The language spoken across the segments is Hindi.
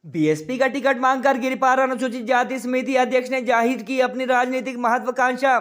बीएसपी का टिकट मांगकर गिरिपार अनुसूचित जाति समिति अध्यक्ष ने जाहिर की अपनी राजनीतिक महत्वाकांक्षा।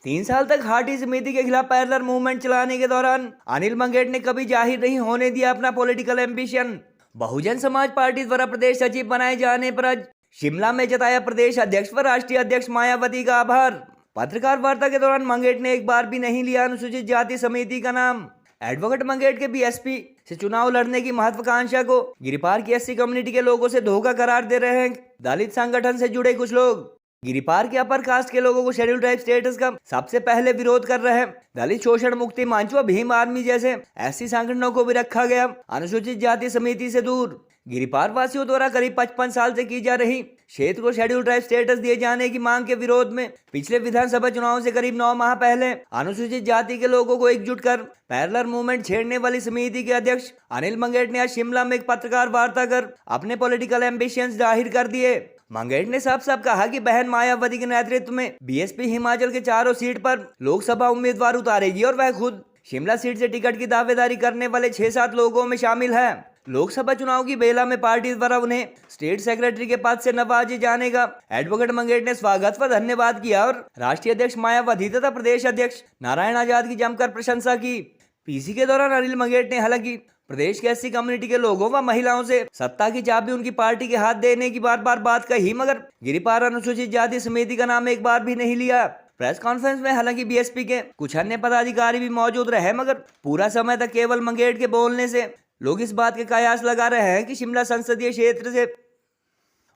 3 साल तक हाटी समिति के खिलाफ पैरेलल मूवमेंट चलाने के दौरान अनिल मंगेठ ने कभी जाहिर नहीं होने दिया अपना political ambition. Bahujan Samaj party द्वारा प्रदेश सचिव बनाए जाने पर आज शिमला में जताया प्रदेश अध्यक्ष व राष्ट्रीय अध्यक्ष मायावती का आभार। पत्रकार वार्ता के दौरान मंगेठ ने एक बार भी नहीं लिया अनुसूचित जाति समिति का नाम। एडवोकेट मंगेठ के बीएसपी से चुनाव लड़ने की महत्वाकांक्षा को गिरिपार की एससी कम्युनिटी के लोगों से धोखा करार दे रहे हैं दलित संगठन से जुड़े कुछ लोग। गिरिपार के अपर कास्ट के लोगों को शेड्यूल ट्राइब स्टेटस का सबसे पहले विरोध कर रहे हैं दलित शोषण मुक्ति मंच व भीम आर्मी जैसे एससी संगठनों को भी रखा गया अनुसूचित जाति समिति से दूर। गिरिपार वासियों द्वारा करीब 55 साल से की जा रही क्षेत्र को शेड्यूल ट्राइब स्टेटस दिए जाने की मांग के विरोध में पिछले विधानसभा चुनाव से करीब 9 माह पहले अनुसूचित जाति के लोगों को एकजुट कर पैरेलल मूवमेंट छेड़ने वाली समिति के अध्यक्ष अनिल मंगेठ ने आज शिमला में एक पत्रकार वार्ता कर अपने पॉलिटिकल एम्बिशंस जाहिर कर दिए। मंगेठ ने साफ साफ कहा कि बहन मायावती के नेतृत्व में बीएसपी हिमाचल के चारों सीट पर लोकसभा उम्मीदवार उतारेगी और वह खुद शिमला सीट से टिकट की दावेदारी करने वाले 6-7 लोगों में शामिल है। लोकसभा चुनाव की बेला में पार्टी द्वारा उन्हें स्टेट सेक्रेटरी के पद से नवाजे जाने का एडवोकेट मंगेठ ने स्वागत व धन्यवाद किया और राष्ट्रीय अध्यक्ष मायावती तथा प्रदेश अध्यक्ष नारायण आजाद की जमकर प्रशंसा की। पीसी के दौरान अनिल मंगेठ ने हालांकि प्रदेश के एससी कम्युनिटी के लोगों व महिलाओं से सत्ता की चाबी उनकी पार्टी के हाथ देने की बार बात कही, मगर गिरिपार अनुसूचित जाति समिति का नाम एक बार भी नहीं लिया। प्रेस कॉन्फ्रेंस में हालांकि बीएसपी के कुछ अन्य पदाधिकारी भी मौजूद रहे, मगर पूरा समय तक केवल मंगेठ के बोलने से लोग इस बात के कयास लगा रहे हैं कि शिमला संसदीय क्षेत्र से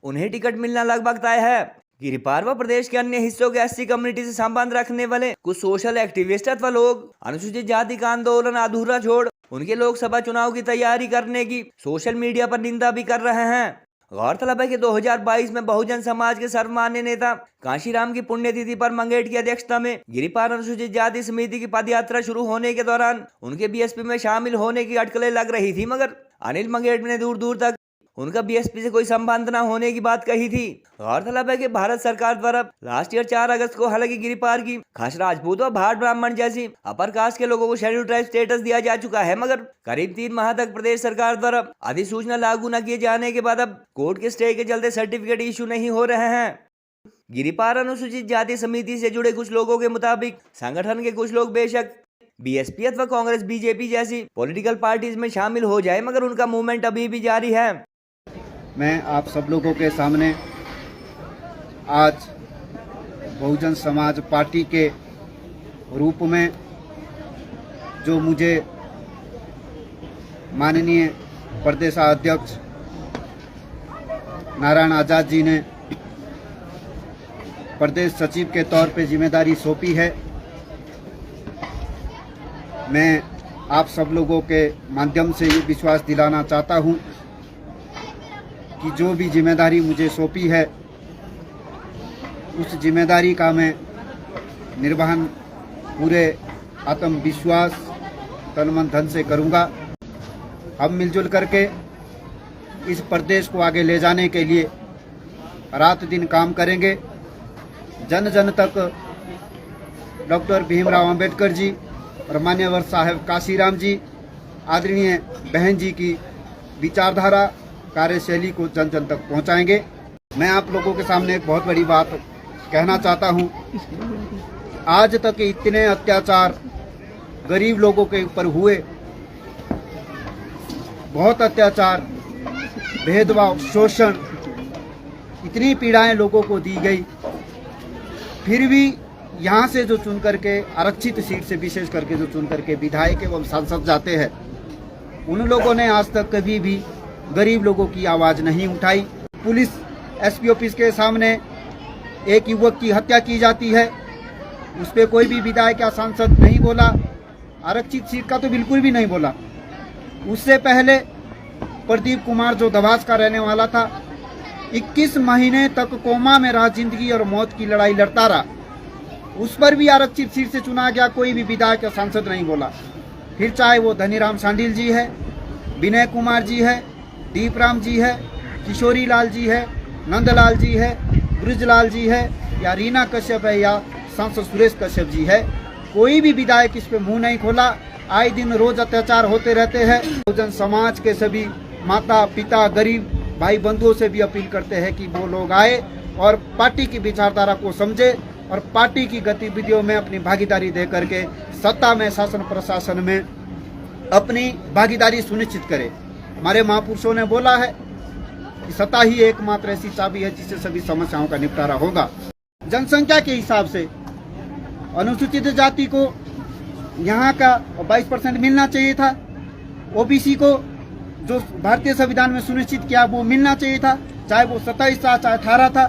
उन्हें टिकट मिलना लगभग तय है। गिरिपार व प्रदेश के अन्य हिस्सों के एससी कम्युनिटी से संबंध रखने वाले कुछ सोशल एक्टिविस्ट अथवा लोग अनुसूचित जाति का आंदोलन अधूरा छोड़ उनके लोकसभा चुनाव की तैयारी करने की सोशल मीडिया पर निंदा भी कर रहे हैं। गौरतलब है कि 2022 में बहुजन समाज के सर्वमान्य नेता कांशीराम की पुण्यतिथि पर मंगेठ की अध्यक्षता में गिरिपार अनुसूचित जाति समिति की पदयात्रा शुरू होने के दौरान उनके बीएसपी में शामिल होने की अटकलें लग रही थी, मगर अनिल मंगेठ ने दूर दूर तक उनका बीएसपी से कोई संबंध न होने की बात कही थी। गौरतलब है कि भारत सरकार द्वारा लास्ट ईयर 4 अगस्त को हालांकि गिरिपार की खास राजपूत और भाट ब्राह्मण जैसी अपर कास्ट के लोगों को शेड्यूल ट्राइब स्टेटस दिया जा चुका है, मगर करीब 3 माह तक प्रदेश सरकार द्वारा अधिसूचना लागू न किए जाने के बाद अब कोर्ट के स्टे के चलते सर्टिफिकेट इशू नहीं हो रहे हैं। गिरिपार अनुसूचित जाति समिति से जुड़े कुछ लोगों के मुताबिक संगठन के कुछ लोग बेशक बीएसपी अथवा कांग्रेस बीजेपी जैसी पॉलिटिकल पार्टीज में शामिल हो जाए, मगर उनका मूवमेंट अभी भी जारी है। मैं आप सब लोगों के सामने आज बहुजन समाज पार्टी के रूप में जो मुझे माननीय प्रदेशाध्यक्ष नारायण आजाद जी ने प्रदेश सचिव के तौर पे जिम्मेदारी सौंपी है, मैं आप सब लोगों के माध्यम से ये विश्वास दिलाना चाहता हूँ कि जो भी जिम्मेदारी मुझे सौंपी है उस जिम्मेदारी का मैं निर्वहन पूरे आत्मविश्वास तन मन धन से करूँगा। हम मिलजुल करके इस प्रदेश को आगे ले जाने के लिए रात दिन काम करेंगे। जन जन तक डॉक्टर भीमराव अंबेडकर जी और मान्यवर साहब काशीराम जी आदरणीय बहन जी की विचारधारा कार्यशैली को जन जन तक पहुंचाएंगे। मैं आप लोगों के सामने एक बहुत बड़ी बात कहना चाहता हूं, आज तक इतने अत्याचार गरीब लोगों के ऊपर हुए, बहुत अत्याचार, भेदभाव, शोषण, इतनी पीड़ाएं लोगों को दी गई, फिर भी यहां से जो चुन करके आरक्षित सीट से विशेष करके जो चुन करके विधायक एवं सांसद जाते हैं, उन लोगों ने आज तक कभी भी गरीब लोगों की आवाज नहीं उठाई। पुलिस एसपी ऑफिस के सामने एक युवक की हत्या की जाती है, उस पर कोई भी विधायक या सांसद नहीं बोला, आरक्षित सीट का तो बिल्कुल भी नहीं बोला। उससे पहले प्रदीप कुमार जो दवास का रहने वाला था 21 महीने तक कोमा में रहा, जिंदगी और मौत की लड़ाई लड़ता रहा, उस पर भी आरक्षित सीट से चुना गया, कोई भी विधायक या सांसद नहीं बोला। फिर चाहे वो धनीराम सांडिल जी है, विनय कुमार जी है, दीपराम जी है, किशोरी लाल जी है, नंदलाल जी है, ब्रिजलाल जी है, या रीना कश्यप है, या सांसद सुरेश कश्यप जी है, कोई भी विधायक इस पे मुंह नहीं खोला। आए दिन रोज अत्याचार होते रहते हैं। बहुजन समाज के सभी माता पिता, गरीब भाई बंधुओं से भी अपील करते हैं कि वो लोग आए और पार्टी की विचारधारा को समझे और पार्टी की गतिविधियों में अपनी भागीदारी दे करके सत्ता में, शासन प्रशासन में अपनी भागीदारी सुनिश्चित करे। हमारे महापुरुषों ने बोला है कि सत्ता ही एकमात्र ऐसी चाबी है जिससे सभी समस्याओं का निपटारा होगा। जनसंख्या के हिसाब से अनुसूचित जाति को यहाँ का 22% मिलना चाहिए था, ओबीसी को जो भारतीय संविधान में सुनिश्चित किया वो मिलना चाहिए था, चाहे वो 27 था चाहे 18 था।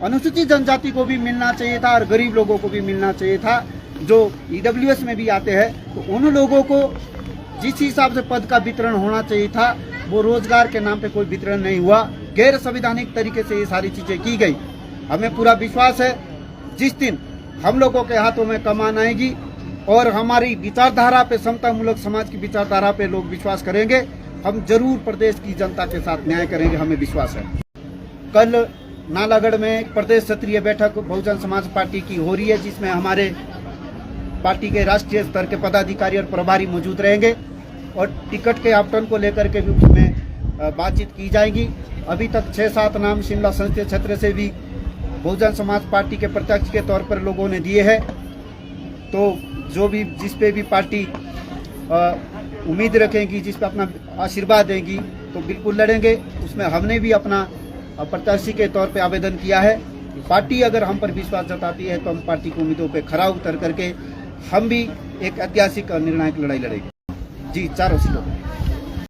अनुसूचित जनजाति को भी मिलना चाहिए था और गरीब लोगों को भी मिलना चाहिए था जो ईडब्ल्यूएस में भी आते हैं। तो उन लोगों को जिस हिसाब से पद का वितरण होना चाहिए था वो रोजगार के नाम पे कोई वितरण नहीं हुआ। गैर संवैधानिक तरीके से ये सारी चीजें की गई। हमें पूरा विश्वास है जिस दिन हम लोगों के हाथों में कमान आएगी और हमारी विचारधारा पे, समतामूलक समाज की विचारधारा पे लोग विश्वास करेंगे, हम जरूर प्रदेश की जनता के साथ न्याय करेंगे, हमें विश्वास है। कल नालागढ़ में एक प्रदेश स्तरीय बैठक बहुजन समाज पार्टी की हो रही है जिसमें हमारे पार्टी के राष्ट्रीय स्तर के पदाधिकारी और प्रभारी मौजूद रहेंगे और टिकट के आवंटन को लेकर के भी उसमें बातचीत की जाएगी। अभी तक 6-7 नाम शिमला संसदीय क्षेत्र से भी बहुजन समाज पार्टी के प्रत्यक्ष के तौर पर लोगों ने दिए हैं। तो जो भी जिस पे भी पार्टी उम्मीद रखेंगी, जिस पे अपना आशीर्वाद देंगी तो बिल्कुल लड़ेंगे। उसमें हमने भी अपना प्रत्याशी के तौर पे आवेदन किया है। पार्टी अगर हम पर विश्वास जताती है तो हम पार्टी की उम्मीदों पे खरा उतर करके हम भी एक ऐतिहासिक और निर्णायक लड़ाई लड़ेंगे। जी, चारों सीटों